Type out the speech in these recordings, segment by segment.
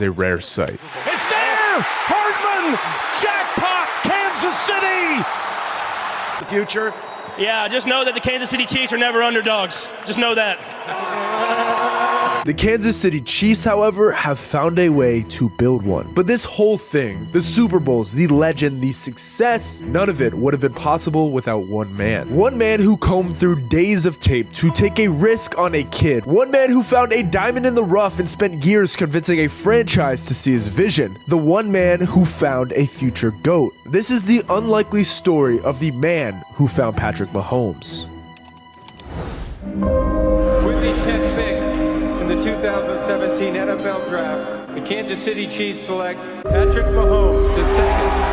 a rare sight. It's there! Hardman! Jackpot! Kansas City! The future? Yeah, just know that the Kansas City Chiefs are never underdogs. Just know that. The Kansas City Chiefs, however, have found a way to build one. But this whole thing, the Super Bowls, the legend, the success, none of it would have been possible without one man. One man who combed through days of tape to take a risk on a kid. One man who found a diamond in the rough and spent years convincing a franchise to see his vision. The one man who found a future GOAT. This is the unlikely story of the man who found Patrick Mahomes. With the 10th pick in the 2017 NFL Draft, the Kansas City Chiefs select Patrick Mahomes II.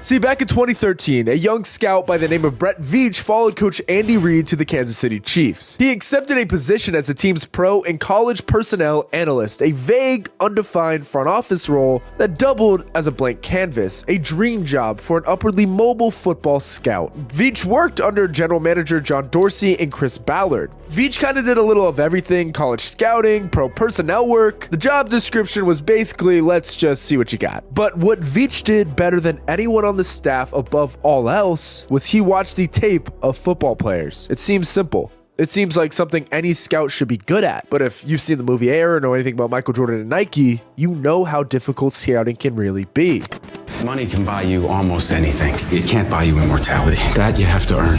See, back in 2013, a young scout by the name of Brett Veach followed coach Andy Reid to the Kansas City Chiefs. He accepted a position as the team's pro and college personnel analyst, a vague, undefined front office role that doubled as a blank canvas, a dream job for an upwardly mobile football scout. Veach worked under general manager John Dorsey and Chris Ballard. Veach kind of did a little of everything: college scouting, pro personnel work. The job description was basically, let's just see what you got. But what Veach did better than anyone on the staff above all else was he watched the tape of football players. It seems simple. It seems like something any scout should be good at. But if you've seen the movie Air or know anything about Michael Jordan and Nike, you know how difficult scouting can really be. Money can buy you almost anything. It can't buy you immortality. That you have to earn.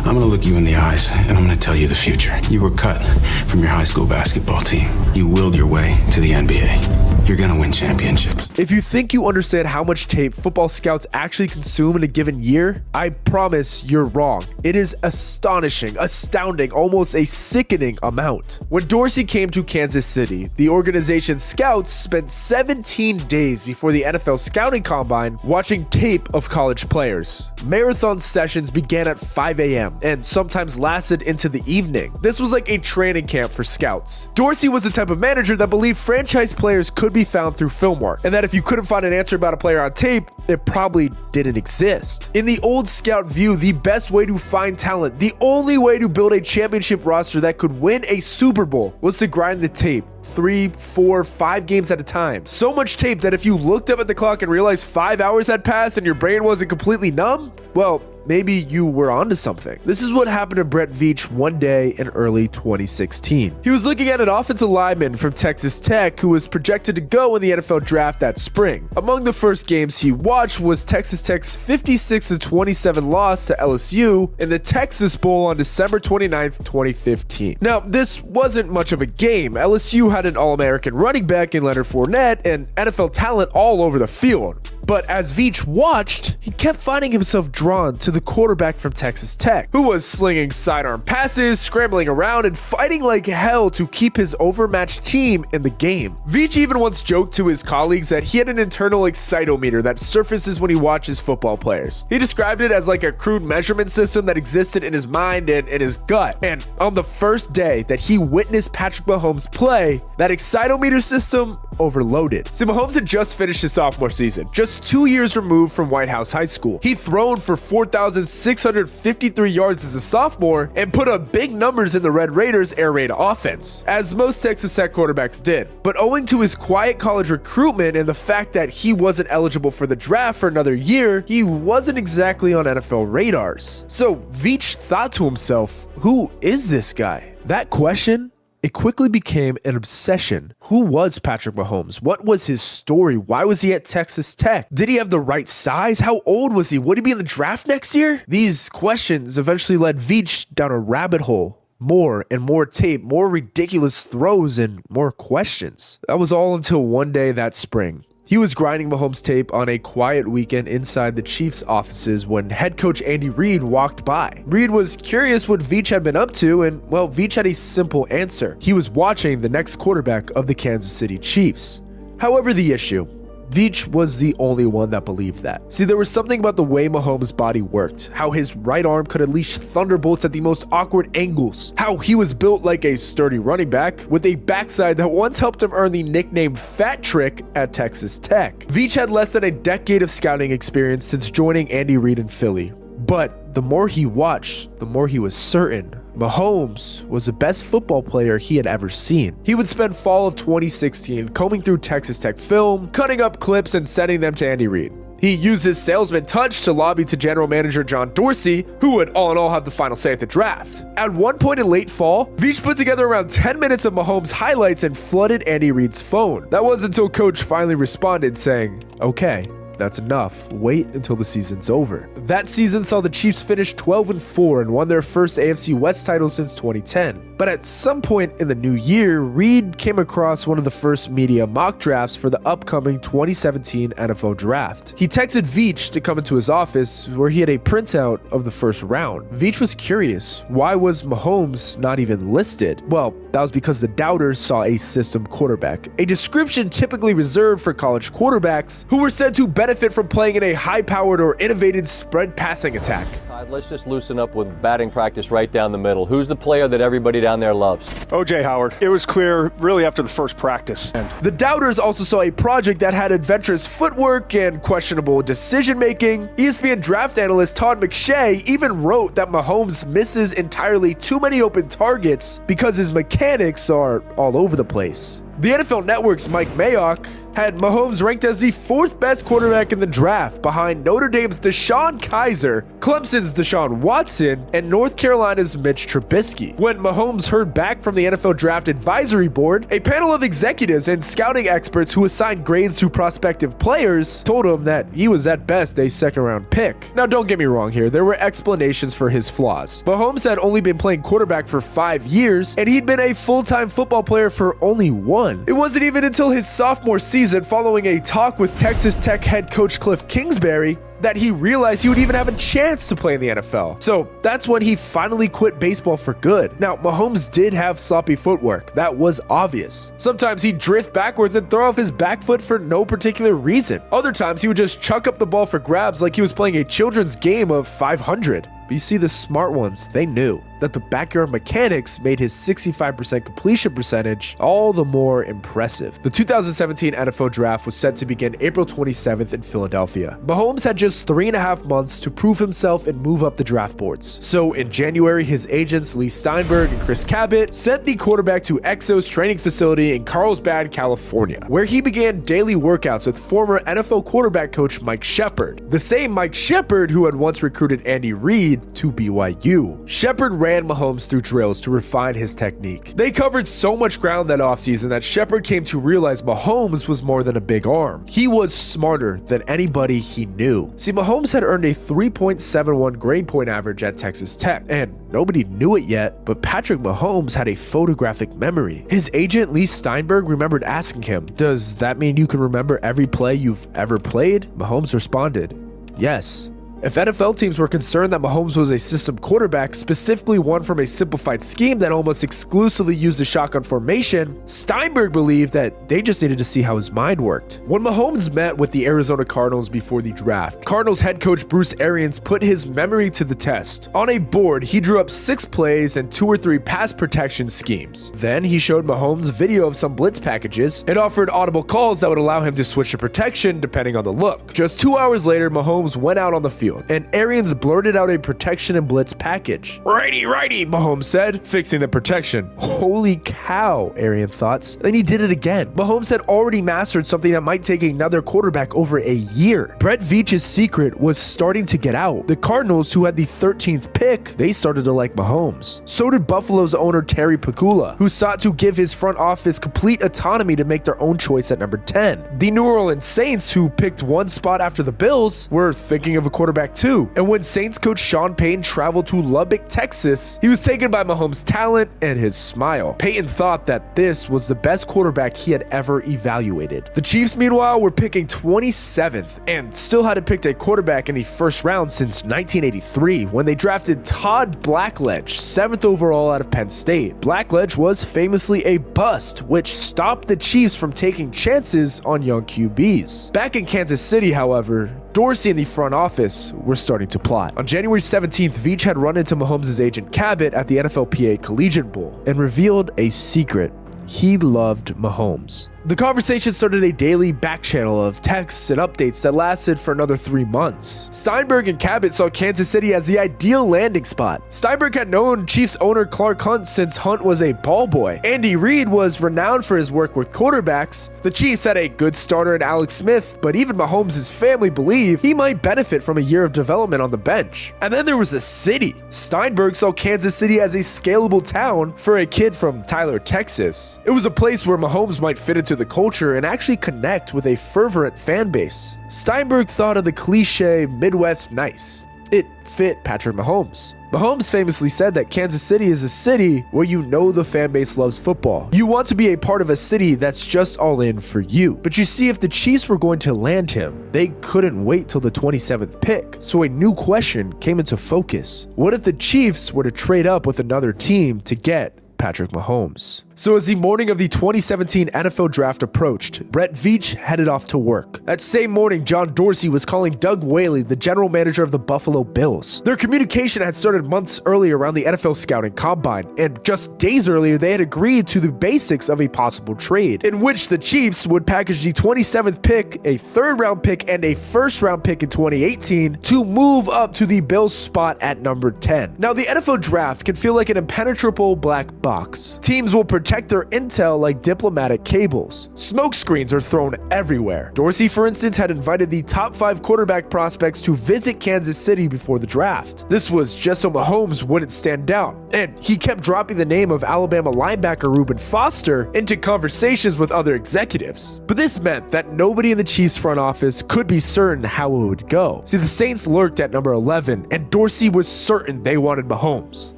I'm gonna look you in the eyes and I'm gonna tell you the future. You were cut from your high school basketball team. You willed your way to the NBA. You're gonna win championships. If you think you understand how much tape football scouts actually consume in a given year, I promise you're wrong. It is astonishing, astounding, almost a sickening amount. When Dorsey came to Kansas City, the organization's scouts spent 17 days before the NFL scouting combine watching tape of college players. Marathon sessions began at 5 a.m. and sometimes lasted into the evening. This was like a training camp for scouts. Dorsey was the type of manager that believed franchise players could be found through film work, and that if you couldn't find an answer about a player on tape, it probably didn't exist. In the old scout view, the best way to find talent, the only way to build a championship roster that could win a Super Bowl, was to grind the tape. 3, 4, 5 games at a time. So much tape that if you looked up at the clock and realized 5 hours had passed and your brain wasn't completely numb, well, maybe you were onto something. This is what happened to Brett Veach one day in early 2016. He was looking at an offensive lineman from Texas Tech who was projected to go in the NFL draft that spring. Among the first games he watched was Texas Tech's 56-27 loss to LSU in the Texas Bowl on December 29th, 2015. Now, this wasn't much of a game. LSU had an All-American running back in Leonard Fournette and NFL talent all over the field. But as Veach watched, he kept finding himself drawn to the quarterback from Texas Tech, who was slinging sidearm passes, scrambling around, and fighting like hell to keep his overmatched team in the game. Veach even once joked to his colleagues that he had an internal excitometer that surfaces when he watches football players. He described it as like a crude measurement system that existed in his mind and in his gut. And on the first day that he witnessed Patrick Mahomes play, that excitometer system overloaded. See, Mahomes had just finished his sophomore season, just 2 years removed from White House High School. He'd thrown for 4,653 yards as a sophomore and put up big numbers in the Red Raiders' air raid offense, as most Texas Tech quarterbacks did. But owing to his quiet college recruitment and the fact that he wasn't eligible for the draft for another year, he wasn't exactly on NFL radars. So Veach thought to himself, who is this guy? That question, it quickly became an obsession. Who was Patrick Mahomes? What was his story? Why was he at Texas Tech? Did he have the right size? How old was he? Would he be in the draft next year? These questions eventually led Veach down a rabbit hole. More and more tape, more ridiculous throws, and more questions. That was all until one day that spring. He was grinding Mahomes tape on a quiet weekend inside the Chiefs' offices when head coach Andy Reid walked by. Reid was curious what Veach had been up to, and well, Veach had a simple answer. He was watching the next quarterback of the Kansas City Chiefs. However, the issue, Veach was the only one that believed that. See, there was something about the way Mahomes' body worked, how his right arm could unleash thunderbolts at the most awkward angles, how he was built like a sturdy running back with a backside that once helped him earn the nickname Fat Trick at Texas Tech. Veach had less than a decade of scouting experience since joining Andy Reid in Philly, but the more he watched, the more he was certain Mahomes was the best football player he had ever seen. He would spend fall of 2016 combing through Texas Tech film, cutting up clips and sending them to Andy Reid. He used his salesman touch to lobby to general manager John Dorsey, who would all in all have the final say at the draft. At one point in late fall, Veach put together around 10 minutes of Mahomes highlights and flooded Andy Reid's phone. That was until coach finally responded saying, "Okay, that's enough. Wait until the season's over." That season saw the Chiefs finish 12-4 and won their first AFC West title since 2010. But at some point in the new year, Reid came across one of the first media mock drafts for the upcoming 2017 NFL Draft. He texted Veach to come into his office where he had a printout of the first round. Veach was curious. Why was Mahomes not even listed? Well, that was because the doubters saw a system quarterback, a description typically reserved for college quarterbacks who were said to benefit from playing in a high-powered or innovative spread passing attack. Let's just loosen up with batting practice right down the middle. Who's the player that everybody down there loves? O.J. Howard. It was clear really after the first practice. The doubters also saw a project that had adventurous footwork and questionable decision-making. ESPN draft analyst Todd McShay even wrote that Mahomes misses entirely too many open targets because his mechanics are all over the place. The NFL Network's Mike Mayock had Mahomes ranked as the 4th best quarterback in the draft, behind Notre Dame's Deshaun Kaiser, Clemson's Deshaun Watson, and North Carolina's Mitch Trubisky. When Mahomes heard back from the NFL Draft Advisory Board, a panel of executives and scouting experts who assigned grades to prospective players told him that he was at best a second-round pick. Now, don't get me wrong here, there were explanations for his flaws. Mahomes had only been playing quarterback for 5 years, and he'd been a full-time football player for only 1. It wasn't even until his sophomore season, following a talk with Texas Tech head coach Cliff Kingsbury, that he realized he would even have a chance to play in the NFL. So that's when he finally quit baseball for good. Now, Mahomes did have sloppy footwork. That was obvious. Sometimes he'd drift backwards and throw off his back foot for no particular reason. Other times he would just chuck up the ball for grabs like he was playing a children's game of 500. But you see, the smart ones, they knew that the backyard mechanics made his 65% completion percentage all the more impressive. The 2017 NFL Draft was set to begin April 27th in Philadelphia. Mahomes had just 3.5 months to prove himself and move up the draft boards. So in January, his agents Lee Steinberg and Chris Cabot sent the quarterback to Exos training facility in Carlsbad, California, where he began daily workouts with former NFL quarterback coach Mike Shepard, the same Mike Shepard who had once recruited Andy Reid to BYU. Shepard ran Mahomes through drills to refine his technique. They covered so much ground that offseason that Shepard came to realize Mahomes was more than a big arm. He was smarter than anybody he knew. See, Mahomes had earned a 3.71 grade point average at Texas Tech, and nobody knew it yet, but Patrick Mahomes had a photographic memory. His agent Lee Steinberg remembered asking him, "Does that mean you can remember every play you've ever played?" Mahomes responded, "Yes." If NFL teams were concerned that Mahomes was a system quarterback, specifically one from a simplified scheme that almost exclusively used the shotgun formation, Steinberg believed that they just needed to see how his mind worked. When Mahomes met with the Arizona Cardinals before the draft, Cardinals head coach Bruce Arians put his memory to the test. On a board, he drew up 6 plays and 2 or 3 pass protection schemes. Then he showed Mahomes video of some blitz packages and offered audible calls that would allow him to switch to protection depending on the look. Just 2 hours later, Mahomes went out on the field, and Arians blurted out a protection and blitz package. "Righty, righty," Mahomes said, fixing the protection. Holy cow, Arians thought. Then he did it again. Mahomes had already mastered something that might take another quarterback over a year. Brett Veach's secret was starting to get out. The Cardinals, who had the 13th pick, they started to like Mahomes. So did Buffalo's owner Terry Pegula, who sought to give his front office complete autonomy to make their own choice at number 10. The New Orleans Saints, who picked one spot after the Bills, were thinking of a quarterback too. And when Saints coach Sean Payton traveled to Lubbock, Texas, he was taken by Mahomes' talent and his smile. Payton thought that this was the best quarterback he had ever evaluated. The Chiefs, meanwhile, were picking 27th and still hadn't picked a quarterback in the first round since 1983, when they drafted Todd Blackledge, 7th overall out of Penn State. Blackledge was famously a bust, which stopped the Chiefs from taking chances on young QBs. Back in Kansas City, however, Dorsey and the front office were starting to plot. On January 17th, Veach had run into Mahomes' agent Cabot at the NFLPA Collegiate Bowl and revealed a secret. He loved Mahomes. The conversation started a daily back channel of texts and updates that lasted for another 3 months. Steinberg and Cabot saw Kansas City as the ideal landing spot. Steinberg had known Chiefs owner Clark Hunt since Hunt was a ball boy. Andy Reid was renowned for his work with quarterbacks. The Chiefs had a good starter in Alex Smith, but even Mahomes' family believed he might benefit from a year of development on the bench. And then there was the city. Steinberg saw Kansas City as a scalable town for a kid from Tyler, Texas. It was a place where Mahomes might fit into the culture and actually connect with a fervent fan base. Steinberg thought of the cliche Midwest nice. It fit Patrick Mahomes. Mahomes famously said that Kansas City is a city where you know the fan base loves football. You want to be a part of a city that's just all in for you. But you see, if the Chiefs were going to land him, they couldn't wait till the 27th pick. So a new question came into focus. What if the Chiefs were to trade up with another team to get Patrick Mahomes? So as the morning of the 2017 NFL Draft approached, Brett Veach headed off to work. That same morning, John Dorsey was calling Doug Whaley, the general manager of the Buffalo Bills. Their communication had started months earlier around the NFL Scouting Combine, and just days earlier, they had agreed to the basics of a possible trade, in which the Chiefs would package the 27th pick, a 3rd round pick, and a 1st round pick in 2018 to move up to the Bills spot at number 10. Now, the NFL Draft can feel like an impenetrable black box. Teams will protect their intel like diplomatic cables. Smoke screens are thrown everywhere. Dorsey, for instance, had invited the top 5 quarterback prospects to visit Kansas City before the draft. This was just so Mahomes wouldn't stand out, and he kept dropping the name of Alabama linebacker Reuben Foster into conversations with other executives. But this meant that nobody in the Chiefs front office could be certain how it would go. See, the Saints lurked at number 11, and Dorsey was certain they wanted Mahomes.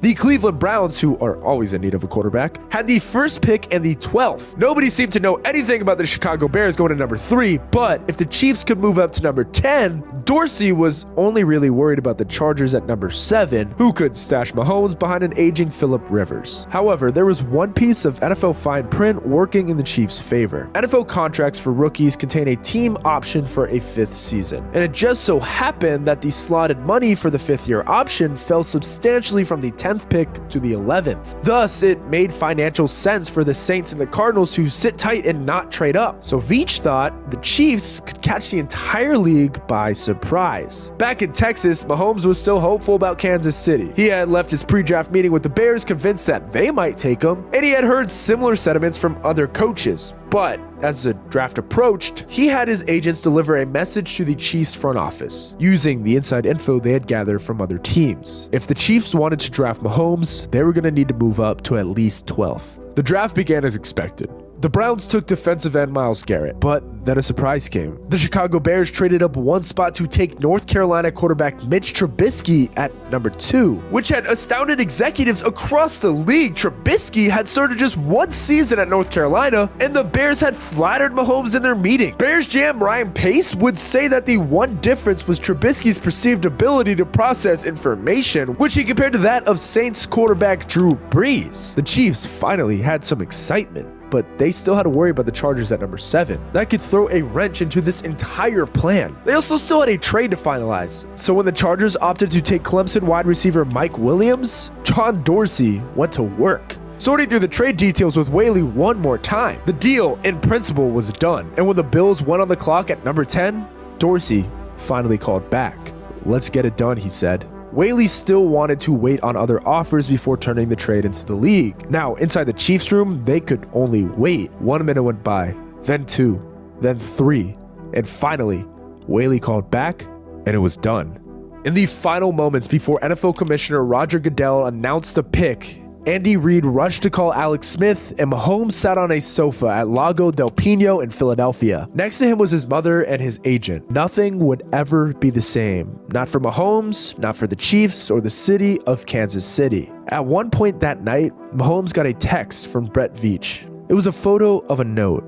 The Cleveland Browns, who are always in need of a quarterback, had the first pick and the 12th. Nobody seemed to know anything about the Chicago Bears going to number 3, but if the Chiefs could move up to number 10, Dorsey was only really worried about the Chargers at number 7, who could stash Mahomes behind an aging Phillip Rivers. However, there was one piece of NFL fine print working in the Chiefs' favor. NFL contracts for rookies contain a team option for a 5th season, and it just so happened that the slotted money for the 5th-year option fell substantially from the 10th pick to the 11th. Thus, it made financial sense for the Saints and the Cardinals to sit tight and not trade up. So Veach thought the Chiefs could catch the entire league by surprise. Back in Texas, Mahomes was still hopeful about Kansas City. He had left his pre-draft meeting with the Bears convinced that they might take him, and he had heard similar sentiments from other coaches. But as the draft approached, he had his agents deliver a message to the Chiefs front office, using the inside info they had gathered from other teams. If the Chiefs wanted to draft Mahomes, they were going to need to move up to at least 12th. The draft began as expected. The Browns took defensive end Myles Garrett, but then a surprise came. The Chicago Bears traded up one spot to take North Carolina quarterback Mitch Trubisky at number 2, which had astounded executives across the league. Trubisky had started just 1 season at North Carolina, and the Bears had flattered Mahomes in their meeting. Bears GM Ryan Pace would say that the one difference was Trubisky's perceived ability to process information, which he compared to that of Saints quarterback Drew Brees. The Chiefs finally had some excitement, but they still had to worry about the Chargers at number 7. That could throw a wrench into this entire plan. They also still had a trade to finalize. So when the Chargers opted to take Clemson wide receiver Mike Williams, John Dorsey went to work, sorting through the trade details with Whaley one more time. The deal, in principle, was done. And when the Bills went on the clock at number 10, Dorsey finally called back. "Let's get it done," he said. Whaley still wanted to wait on other offers before turning the trade into the league. Now, inside the Chiefs room, they could only wait. 1 minute went by, then 2, then 3, and finally, Whaley called back, and it was done. In the final moments before NFL Commissioner Roger Goodell announced the pick, Andy Reid rushed to call Alex Smith, and Mahomes sat on a sofa at Lago del Pino in Philadelphia. Next to him was his mother and his agent. Nothing would ever be the same. Not for Mahomes, not for the Chiefs, or the city of Kansas City. At one point that night, Mahomes got a text from Brett Veach. It was a photo of a note.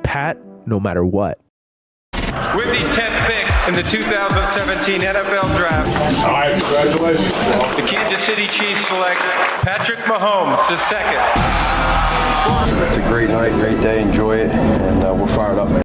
"Pat, no matter what." With the 10th pick in the 2017 NFL Draft. All right, congratulations. The Kansas City Chiefs select Patrick Mahomes II. It's a great night, great day. Enjoy it, and we're fired up, man.